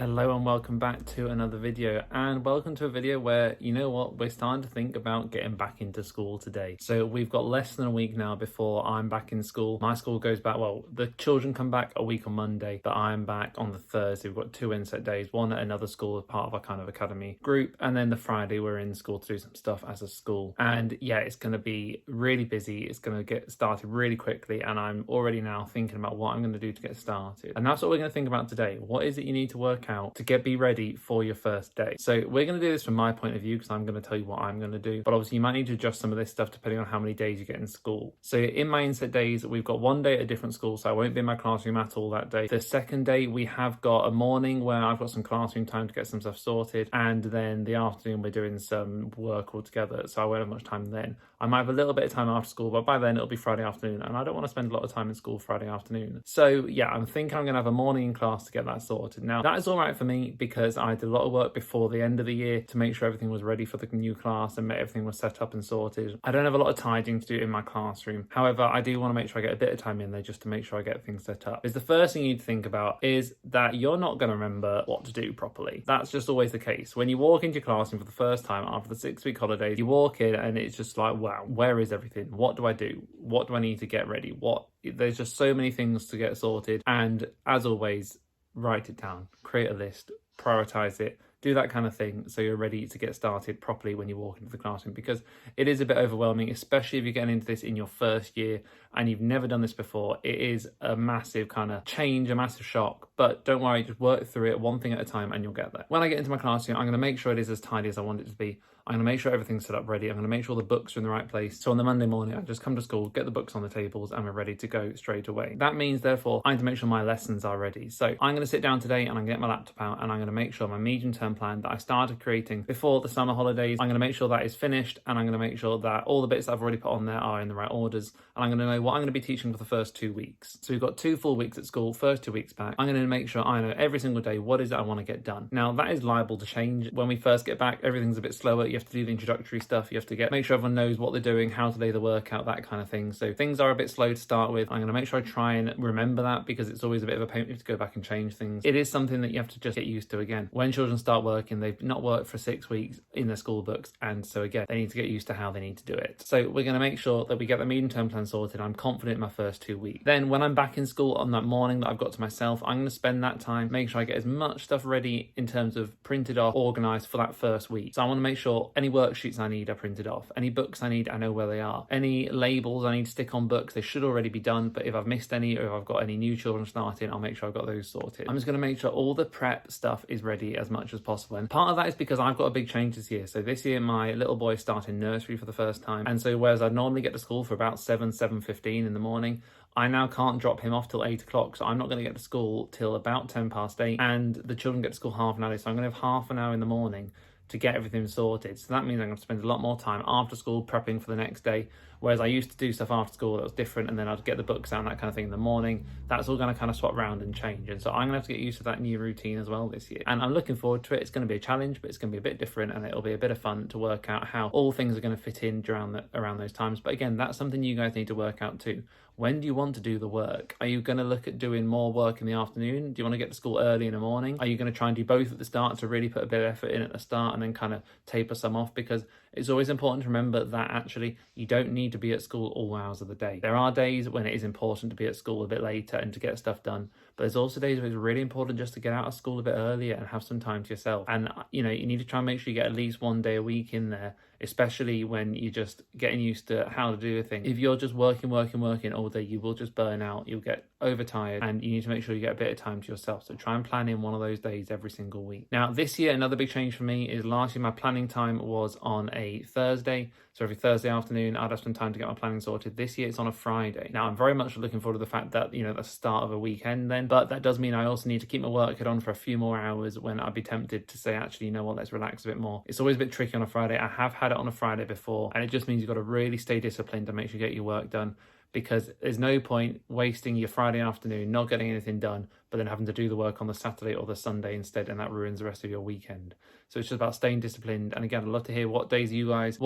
Hello and welcome back to another video, and welcome to a video where, you know what, we're starting to think about getting back into school today. So we've got less than a week now before I'm back in school. My school goes back, well, the children come back a week on Monday, but I'm back on the Thursday. We've got two inset days, one at another school as part of our kind of academy group, and then the Friday we're in school to do some stuff as a school. And yeah, it's going to be really busy. It's going to get started really quickly, and I'm already now thinking about what I'm going to do to get started. And that's what we're going to think about today. What is it you need to work out to be ready for your first day? So we're going to do this from my point of view because I'm going to tell you what I'm going to do, but obviously you might need to adjust some of this stuff depending on how many days you get in school. So in my inset days, we've got one day at a different school, so I won't be in my classroom at all that day. The second day we have got a morning where I've got some classroom time to get some stuff sorted, and then the afternoon we're doing some work all together, so I won't have much time then. I might have a little bit of time after school, but by then it'll be Friday afternoon, and I don't want to spend a lot of time in school Friday afternoon. So yeah, I'm thinking I'm going to have a morning in class to get that sorted. Now that is all right for me because I did a lot of work before the end of the year to make sure everything was ready for the new class and everything was set up and sorted. I don't have a lot of tidying to do in my classroom. However, I do want to make sure I get a bit of time in there just to make sure I get things set up. Because the first thing you need to think about is that you're not going to remember what to do properly. That's just always the case. When you walk into your classroom for the first time after the 6-week holidays, you walk in and it's just like, wow, where is everything? What do I do? What do I need to get ready? There's just so many things to get sorted. And as always, write it down, create a list, prioritize it, do that kind of thing so you're ready to get started properly when you walk into the classroom, because it is a bit overwhelming, especially if you're getting into this in your first year and you've never done this before. It is a massive kind of change, a massive shock, but don't worry, just work through it one thing at a time and you'll get there. When I get into my classroom, I'm going to make sure it is as tidy as I want it to be. I'm going to make sure everything's set up ready. I'm going to make sure the books are in the right place. So on the Monday morning, I just come to school, get the books on the tables, and we're ready to go straight away. That means, therefore, I need to make sure my lessons are ready. So I'm going to sit down today and I'm going to get my laptop out and I'm going to make sure my medium-term plan that I started creating before the summer holidays, I'm going to make sure that is finished, and I'm going to make sure that all the bits that I've already put on there are in the right orders, and I'm going to know what I'm going to be teaching for the first 2 weeks. So we've got 2 full weeks at school, first 2 weeks back. I'm going to make sure I know every single day what is it I want to get done. Now, that is liable to change. When we first get back, everything's a bit slower. You have to do the introductory stuff. You have to make sure everyone knows what they're doing, how to lay the work out, that kind of thing. So things are a bit slow to start with. I'm going to make sure I try and remember that because it's always a bit of a pain. You have to go back and change things. It is something that you have to just get used to again. When children start working, they've not worked for 6 weeks in their school books, and so again, they need to get used to how they need to do it. So we're going to make sure that we get the medium-term plan sorted. I'm confident in my first 2 weeks. Then when I'm back in school on that morning that I've got to myself, I'm going to spend that time, make sure I get as much stuff ready in terms of printed off, organised for that first week. So I want to make sure any worksheets I need are printed off. Any books I need, I know where they are. Any labels I need to stick on books, they should already be done, but if I've missed any or if I've got any new children starting, I'll make sure I've got those sorted. I'm just going to make sure all the prep stuff is ready as much as possible. And part of that is because I've got a big change this year. So this year, my little boy is starting nursery for the first time. And so whereas I'd normally get to school for about 7:15 in the morning, I now can't drop him off till 8 o'clock, so I'm not going to get to school till about 8:10, and the children get to school half an hour, so I'm going to have half an hour in the morning to get everything sorted. So that means I'm going to spend a lot more time after school prepping for the next day, whereas I used to do stuff after school that was different, and then I'd get the books out and that kind of thing in the morning. That's all going to kind of swap around and change, and so I'm going to have to get used to that new routine as well this year, and I'm looking forward to it. It's going to be a challenge, but it's going to be a bit different, and it'll be a bit of fun to work out how all things are going to fit in around those times. But again, that's something you guys need to work out too. When do you want to do the work? Are you going to look at doing more work in the afternoon? Do you want to get to school early in the morning? Are you going to try and do both at the start to really put a bit of effort in at the start and then kind of taper some off? Because it's always important to remember that actually you don't need to be at school all hours of the day. There are days when it is important to be at school a bit later and to get stuff done, but there's also days where it's really important just to get out of school a bit earlier and have some time to yourself. And you need to try and make sure you get at least 1 day a week in there, especially when you're just getting used to how to do a thing. If you're just working all day, you will just burn out, you'll get overtired, and you need to make sure you get a bit of time to yourself. So try and plan in one of those days every single week. Now this year, another big change for me is last year my planning time was on a Thursday. So every Thursday afternoon, I'd have some time to get my planning sorted. This year, it's on a Friday. Now, I'm very much looking forward to the fact that, that's the start of a weekend then, but that does mean I also need to keep my work on for a few more hours when I'd be tempted to say, actually, you know what, let's relax a bit more. It's always a bit tricky on a Friday. I have had it on a Friday before, and it just means you've got to really stay disciplined to make sure you get your work done, because there's no point wasting your Friday afternoon not getting anything done but then having to do the work on the Saturday or the Sunday instead, and that ruins the rest of your weekend. So it's just about staying disciplined. And again, I'd love to hear what days do you guys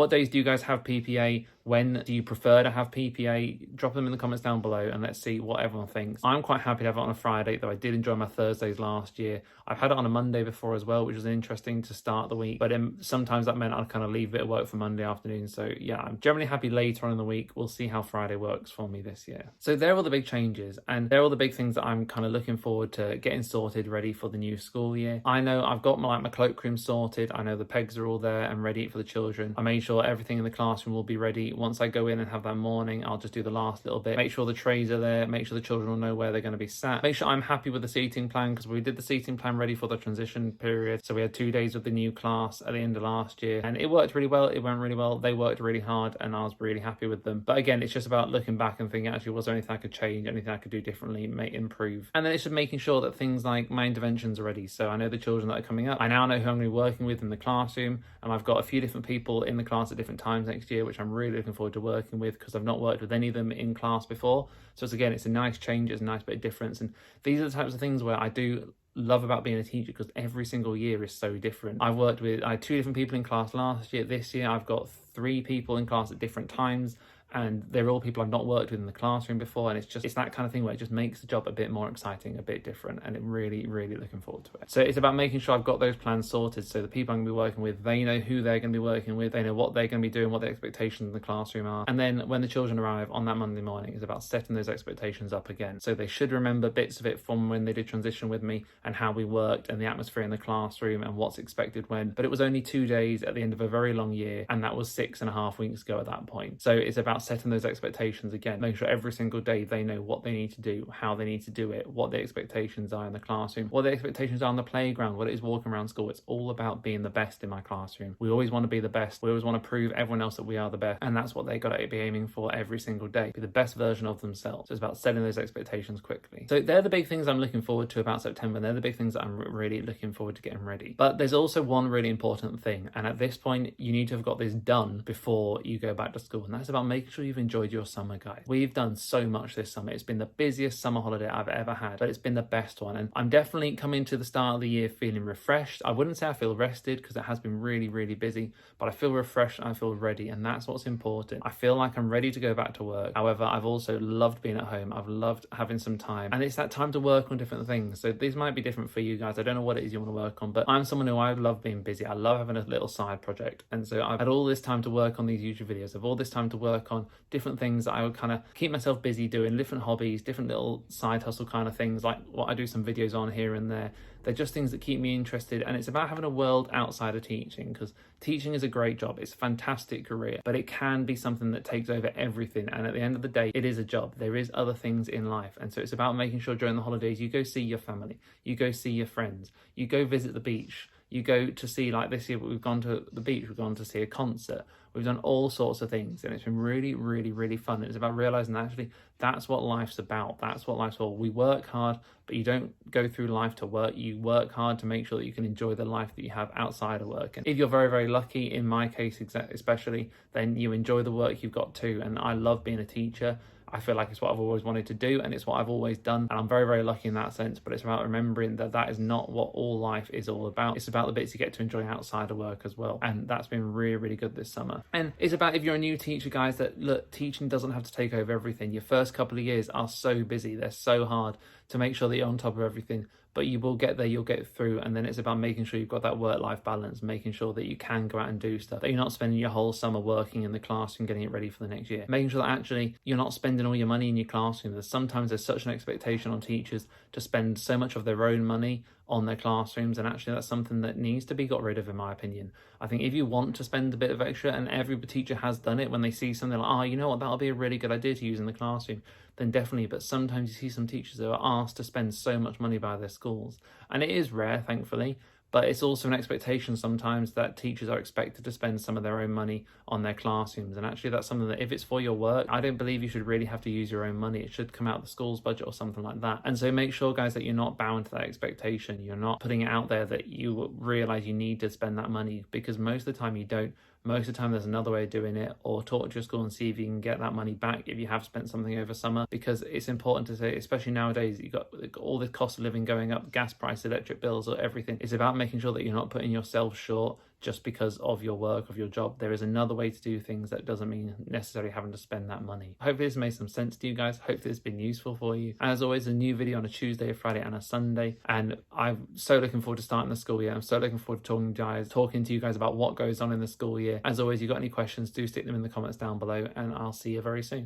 have PPA? When do you prefer to have PPA? Drop them in the comments down below and let's see what everyone thinks. I'm quite happy to have it on a Friday, though I did enjoy my Thursdays last year. I've had it on a Monday before as well, which was interesting to start the week, but sometimes that meant I'd kind of leave a bit of work for Monday afternoon. So yeah, I'm generally happy later on in the week. We'll see how Friday works for me this year. So they're all the big changes, and they're all the big things that I'm kind of looking forward to getting sorted, ready for the new school year. I know I've got my cloakroom sorted. I know the pegs are all there and ready for the children. I made sure everything in the classroom will be ready. Once I go in and have that morning, I'll just do the last little bit, make sure the trays are there, make sure the children will know where they're going to be sat, make sure I'm happy with the seating plan, because we did the seating plan ready for the transition period. So we had 2 days with the new class at the end of last year, and it worked really well. It went really well. They worked really hard and I was really happy with them. But again, it's just about looking back and thinking, actually, was there anything I could change, anything I could do differently, improve? And then it's just making sure that things like my interventions are ready. So I know the children that are coming up, I now know who I'm going to be working with in the classroom, and I've got a few different people in the class at different times next year, which I'm really looking forward to working with, because I've not worked with any of them in class before. So it's a nice change, it's a nice bit of difference. And these are the types of things where I do love about being a teacher, because every single year is so different. I had 2 different people in class last year. This year I've got 3 people in class at different times, and they're all people I've not worked with in the classroom before, and it's that kind of thing where it just makes the job a bit more exciting, a bit different, and I'm really, really looking forward to it. So it's about making sure I've got those plans sorted, so the people I'm going to be working with, they know who they're going to be working with, they know what they're going to be doing, what the expectations in the classroom are, and then when the children arrive on that Monday morning, it's about setting those expectations up again. So they should remember bits of it from when they did transition with me, and how we worked, and the atmosphere in the classroom, and what's expected when. But it was only 2 days at the end of a very long year, and that was 6.5 weeks ago at that point. So it's about setting those expectations again, make sure every single day they know what they need to do, how they need to do it, what the expectations are in the classroom, what the expectations are on the playground, what it is walking around school. It's all about being the best in my classroom. We always want to be the best. We always want to prove everyone else that we are the best, and that's what they got to be aiming for every single day, be the best version of themselves. So it's about setting those expectations quickly. So they're the big things I'm looking forward to about September, and they're the big things that I'm really looking forward to getting ready. But there's also one really important thing, and at this point you need to have got this done before you go back to school, and that's about making sure you've enjoyed your summer, guys. We've done so much this summer. It's been the busiest summer holiday I've ever had, but it's been the best one. And I'm definitely coming to the start of the year feeling refreshed. I wouldn't say I feel rested, because it has been really, really busy, but I feel refreshed and I feel ready, and that's what's important. I feel like I'm ready to go back to work. However, I've also loved being at home. I've loved having some time, and it's that time to work on different things. So these might be different for you guys. I don't know what it is you want to work on, but I'm someone who I love being busy. I love having a little side project, and so I've had all this time to work on these YouTube videos. I've all this time to work on different things that I would kind of keep myself busy doing, different hobbies, different little side hustle kind of things, like what I do some videos on here and there. They're just things that keep me interested, and it's about having a world outside of teaching, because teaching is a great job. It's a fantastic career, but it can be something that takes over everything, and at the end of the day, it is a job. There is other things in life, and so it's about making sure during the holidays you go see your family, you go see your friends, you go visit the beach, you go to see, like this year we've gone to the beach, we've gone to see a concert, we've done all sorts of things, and it's been really, really, really fun. It's about realizing that actually that's what life's about. That's what life's for. We work hard, but you don't go through life to work. You work hard to make sure that you can enjoy the life that you have outside of work. And if you're very, very lucky, in my case especially, then you enjoy the work you've got too. And I love being a teacher. I feel like it's what I've always wanted to do, and it's what I've always done, and I'm very, very lucky in that sense. But it's about remembering that that is not what all life is all about. It's about the bits you get to enjoy outside of work as well, and that's been really, really good this summer. And it's about, if you're a new teacher, guys, that look, teaching doesn't have to take over everything. Your first couple of years are so busy, they're so hard to make sure that you're on top of everything, but you will get there, you'll get through. And then it's about making sure you've got that work-life balance, making sure that you can go out and do stuff, that you're not spending your whole summer working in the classroom, getting it ready for the next year, making sure that actually you're not spending all your money in your classroom. Sometimes there's such an expectation on teachers to spend so much of their own money on their classrooms, and actually that's something that needs to be got rid of, in my opinion. I think if you want to spend a bit of extra, and every teacher has done it when they see something like, oh, you know what, that'll be a really good idea to use in the classroom, then definitely. But sometimes you see some teachers who are asked to spend so much money by their schools, and it is rare, thankfully, but it's also an expectation sometimes that teachers are expected to spend some of their own money on their classrooms. And actually that's something that, if it's for your work, I don't believe you should really have to use your own money. It should come out of the school's budget or something like that. And so make sure, guys, that you're not bound to that expectation. You're not putting it out there that you realize you need to spend that money, because most of the time you don't. most of the time there's another way of doing it, or talk to your school and see if you can get that money back if you have spent something over summer, because it's important to say, especially nowadays, you've got all the cost of living going up, gas price, electric bills, or everything. It's about making sure that you're not putting yourself short just because of your work, of your job. There is another way to do things that doesn't mean necessarily having to spend that money. Hopefully this made some sense to you guys. Hopefully it's been useful for you. As always, a new video on a Tuesday, a Friday, and a Sunday. And I'm so looking forward to starting the school year. I'm so looking forward to talking to you guys about what goes on in the school year. As always, if you've got any questions, do stick them in the comments down below, and I'll see you very soon.